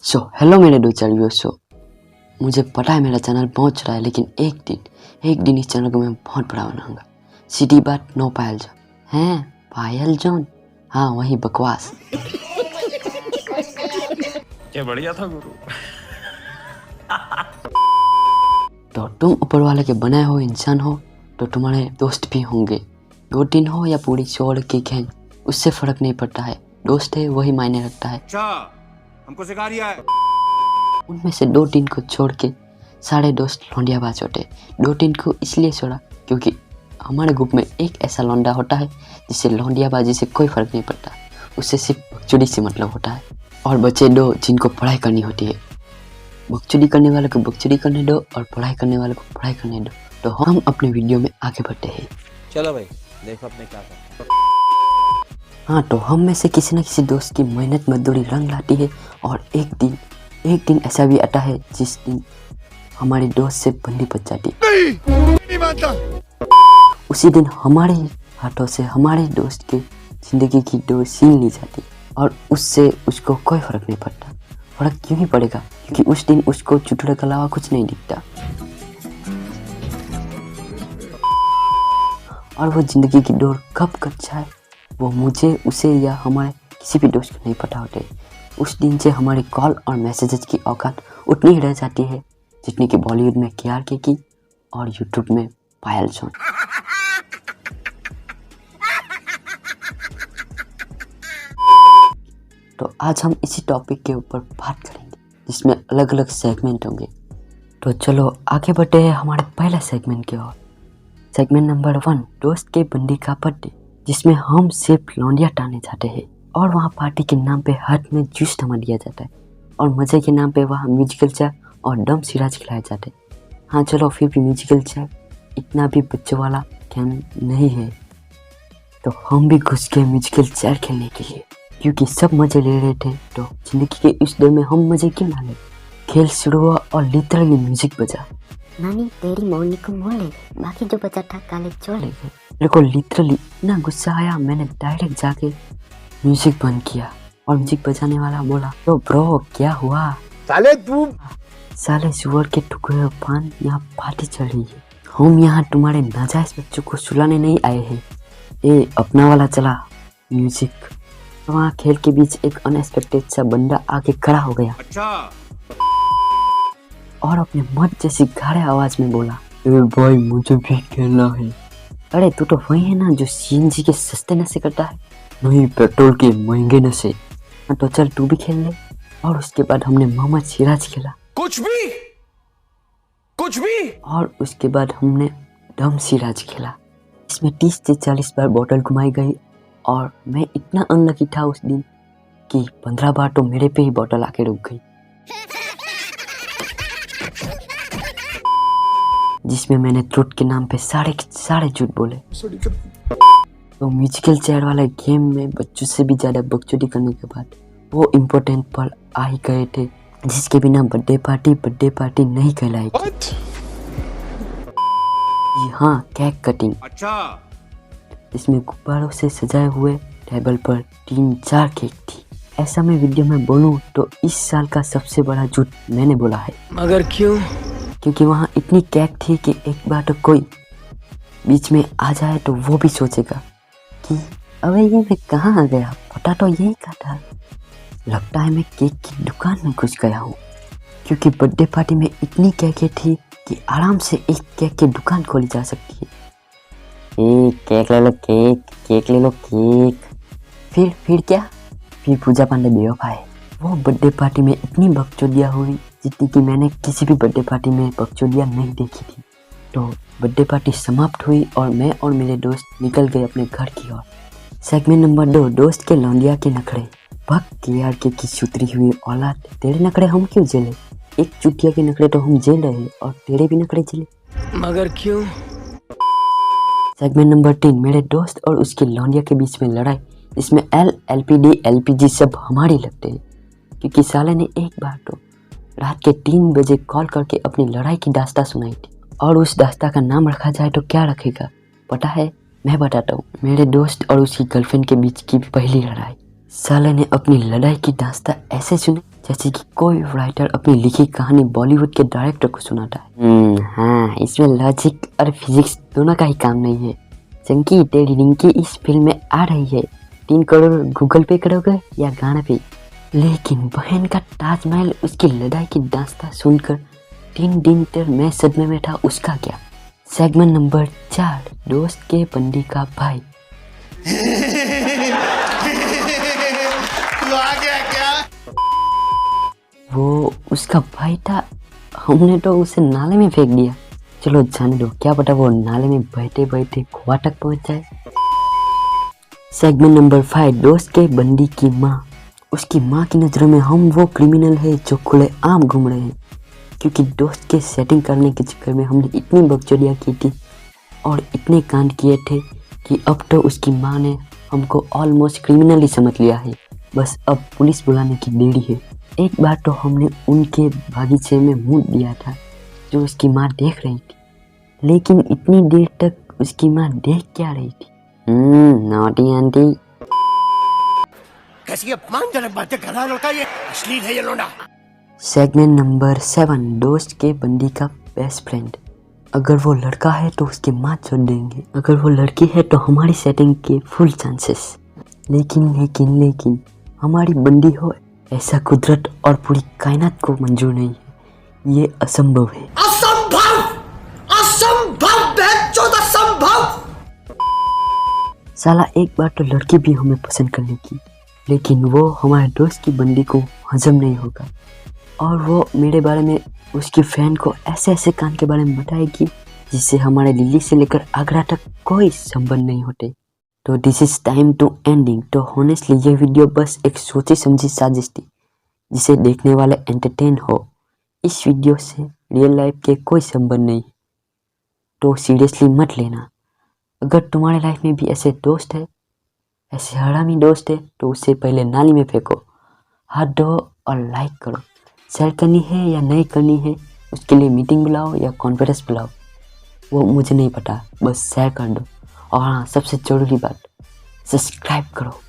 Hello मेरे दो चारियों। मुझे पता है मेरा चैनल पहुंच रहा है, लेकिन एक दिन इस चैनल को मैं बहुत बड़ा बनाऊंगा। सीधी बात, नो पायल जॉन हैं। पायल जॉन, हाँ वही बकवास। क्या बढ़िया था गुरु। तो तुम ऊपर वाले के बनाए हो इंसान हो, तो तुम्हारे दोस्त भी होंगे। 2-3 हो या पूरी 100 की गैंग, उससे फर्क नहीं पड़ता है। दोस्त है वही मायने रखता है। अच्छा, हमको सिखा रिया है। उनमें से 2-3 को छोड़ के सारे दोस्त लौंडियाबाज होते। 2-3 को इसलिए छोड़ा क्योंकि हमारे ग्रुप में एक ऐसा लौंडा होता है जिससे लौंडियाबाजी से कोई फ़र्क नहीं पड़ता, उससे सिर्फ बकचोदी से मतलब होता है। और बचे 2 जिनको पढ़ाई करनी होती है। बकचोदी करने वाले को बकचोदी करने दो और पढ़ाई करने वाले को पढ़ाई करने दो। तो हम अपने वीडियो में आगे बढ़ते हैं। चलो भाई, देखो अपने क्या करते हैं। हाँ, तो हम में से किसी न किसी दोस्त की मेहनत मजदूरी रंग लाती है। और एक दिन ऐसा भी आता है जिस दिन हमारे दोस्त से बंदी बच जाती है। नहीं मानता। उसी दिन हमारे हाथों से हमारे दोस्त के जिंदगी की डोर छीन ली जाती और उससे उसको कोई फर्क नहीं पड़ता। फर्क क्यों ही पड़ेगा? क्योंकि उस दिन उसको चुटकुले के अलावा कुछ नहीं दिखता। और वो जिंदगी की डोर कब कट जाए वो मुझे, उसे या हमारे किसी भी दोस्त को नहीं पता होते। उस दिन से हमारी कॉल और मैसेजेस की औकात उतनी ही रह जाती है जितनी कि बॉलीवुड में KRK की और यूट्यूब में पायल जॉन। तो आज हम इसी टॉपिक के ऊपर बात करेंगे जिसमें अलग अलग सेगमेंट होंगे। तो चलो आगे बढ़ते हैं हमारे पहले सेगमेंट की ओर। सेगमेंट नंबर 1, दोस्त के बंदी का बर्थडे, जिसमें हम सिर्फ लौंडिया टाने जाते हैं और वहाँ पार्टी के नाम पे हाथ में जूस थमा दिया जाता है और मज़े के नाम पे वहाँ म्यूजिकल चेयर और डम सिराज खिलाए जाते हैं। हाँ चलो, फिर भी म्यूजिकल चेयर इतना भी बच्चों वाला गेम नहीं है, तो हम भी घुस गए म्यूजिकल चेयर खेलने के लिए क्योंकि सब मज़े ले रहे थे। तो जिंदगी के इस दौर में हम मज़े क्यों ना ले। खेल शुरू हुआ और लिटरली म्यूजिक बजा। नानी तेरी मौनी को मोड़ ले, बाकी जो बचा था काले छोड़ ले। मेरे को लिटरली इतना गुस्सा आया, मैंने डायरेक्ट जाके म्यूजिक बंद किया और म्यूजिक बजाने वाला बोला, तो ब्रो क्या हुआ? साले सुअर के टुकड़े पान, यहाँ पार्टी चल रही है। हम यहाँ तुम्हारे नाजायज बच्चों को सुलाने नहीं आए हैं। ए अपना वाला चला म्यूजिक। तो वहाँ खेल के बीच एक अनएक्सपेक्टेड सा बंदा आके खड़ा हो गया। अच्छा, और अपने मत जैसी गाढ़े आवाज में बोला, ए भाई मुझे भी खेलना है। अरे तू तो वही है ना जो CNG के सस्ते नशे करता है? नहीं, पेट्रोल के महंगे नशे। तो चल तू भी खेल ले। और उसके बाद हमने मोहम्मद सिराज खेला। कुछ भी। और उसके बाद हमने डम सिराज खेला। इसमें 30 से 40 बार बोतल घुमाई गई और मैं इतना अनलकी था उस दिन कि 15 बार तो मेरे पे ही बोतल आके रुक गई, जिसमें मैंने ट्रुथ के नाम पे सारे झूठ बोले। तो म्यूजिकल चेयर वाले गेम में बच्चों से भी ज़्यादा बकचोदी करने के बाद वो इम्पोर्टेंट पल आ ही गए थे जिसके बिना बर्थडे पार्टी नहीं कहलाएगी। जी हाँ, केक कटिंग। अच्छा, इसमें गुब्बारों से सजाए हुए टेबल पर 3-4 केक थी। ऐसा मैं वीडियो में बोलूं तो इस साल का सबसे बड़ा झूठ मैंने बोला है। मगर क्यों? क्योंकि वहाँ इतनी केक थी कि एक बार तो कोई बीच में आ जाए तो वो भी सोचेगा कि अबे ये मैं कहाँ आ गया, पता तो यही का था। लगता है मैं केक की दुकान में घुस गया हूँ, क्योंकि बर्थडे पार्टी में इतनी केकें थी कि आराम से एक केक की दुकान खोली जा सकती है। केक ले लो, केक ले लो केक। फिर क्या? फिर पूजा पांडे बेवफा है। वो बर्थडे पार्टी में इतनी बकचोदियाँ हुई जितनी कि मैंने किसी भी बर्थडे पार्टी में बकचोदियाँ नहीं देखी थी। तो बर्थडे पार्टी समाप्त हुई और मैं और मेरे दोस्त निकल गए अपने घर की ओर। सेगमेंट नंबर 2, दोस्त के लौंडिया के नखरे। भग KRK की सुतरी हुई औलाद, तेरे नखरे हम क्यों झेले? एक चुटिया के नखरे तो हम झेल रहे और तेरे भी नखरे झेले। मगर क्यों? सेगमेंट नंबर 3, मेरे दोस्त और उसके लौंडिया के बीच में लड़ाई, जिसमें LPD LPG सब हमारे लगते हैं क्योंकि साले ने एक बार तो रात के 3 बजे कॉल करके अपनी लड़ाई की दास्तां सुनाई थी। और उस दास्तां का नाम रखा जाए तो क्या रखेगा पता है? मैं बताता हूँ। मेरे दोस्त और उसकी गर्लफ्रेंड के बीच की पहली लड़ाई। साले ने अपनी लड़ाई की दास्तां ऐसे सुनी जैसे कि कोई राइटर अपनी लिखी कहानी बॉलीवुड के डायरेक्टर को सुनाता है। हाँ, इसमें लॉजिक और फिजिक्स दोनों का ही काम नहीं है। चंकी तेरी रिंकी इस फिल्म में आ रही है, 3 करोड़ गूगल पे करोगे या गाना पे। लेकिन बहन का ताजमहल उसकी लड़ाई की दास्तां सुनकर 3 दिन तक मैं सदमे में था, उसका क्या। सेगमेंट नंबर 4, दोस्त के बंदी का भाई। वो उसका भाई था, हमने तो उसे नाले में फेंक दिया। चलो जाने दो, क्या पता वो नाले में बहते बहते कुआं तक पहुंच जाए। सेगमेंट नंबर 5, दोस्त के बंदी की माँ। उसकी माँ की नज़रों में हम वो क्रिमिनल है जो खुले आम घूम रहे हैं, क्योंकि दोस्त के सेटिंग करने के चक्कर में हमने इतनी बकचोदियाँ की थी और इतने कांड किए थे कि अब तो उसकी माँ ने हमको ऑलमोस्ट क्रिमिनल ही समझ लिया है। बस अब पुलिस बुलाने की देरी है। एक बार तो हमने उनके बागीचे में मुंह दिया था जो उसकी माँ देख रही थी, लेकिन इतनी देर तक उसकी माँ देख क्या रही थी। Naughty aunty. कैसी अपमानजनक बातें कर रहा है लड़का, ये अश्लील है ये लोंडा। सेगमेंट नंबर 7, दोस्त के बंदी का बेस्ट फ्रेंड। अगर वो लड़का है तो उसके माँ छोड़ देंगे, अगर वो लड़की है तो हमारी सेटिंग के फुल चांसेस। लेकिन हमारी बंदी हो, ऐसा कुदरत और पूरी कायनात को मंजूर नहीं है। ये असंभव है। साला एक बार तो लड़की भी हमें पसंद कर लेगी, लेकिन वो हमारे दोस्त की बंदी को हजम नहीं होगा और वो मेरे बारे में उसकी फ्रेंड को ऐसे ऐसे कांड के बारे में बताएगी जिससे हमारे दिल्ली से लेकर आगरा तक कोई संबंध नहीं होते। तो this is time to ending. तो होनेस्टली ये वीडियो बस एक सोची समझी साजिश थी जिसे देखने वाले एंटरटेन हो। इस वीडियो से रियल लाइफ के कोई संबंध नहीं, तो सीरियसली मत लेना। अगर तुम्हारे लाइफ में भी ऐसे दोस्त है, ऐसे हरामी दोस्त है, तो उससे पहले नाली में फेंको, हाथ धो और लाइक करो। शेयर करनी है या नहीं करनी है उसके लिए मीटिंग बुलाओ या कॉन्फ्रेंस बुलाओ, वो मुझे नहीं पता, बस शेयर कर दो। और हाँ, सबसे ज़रूरी बात, सब्सक्राइब करो।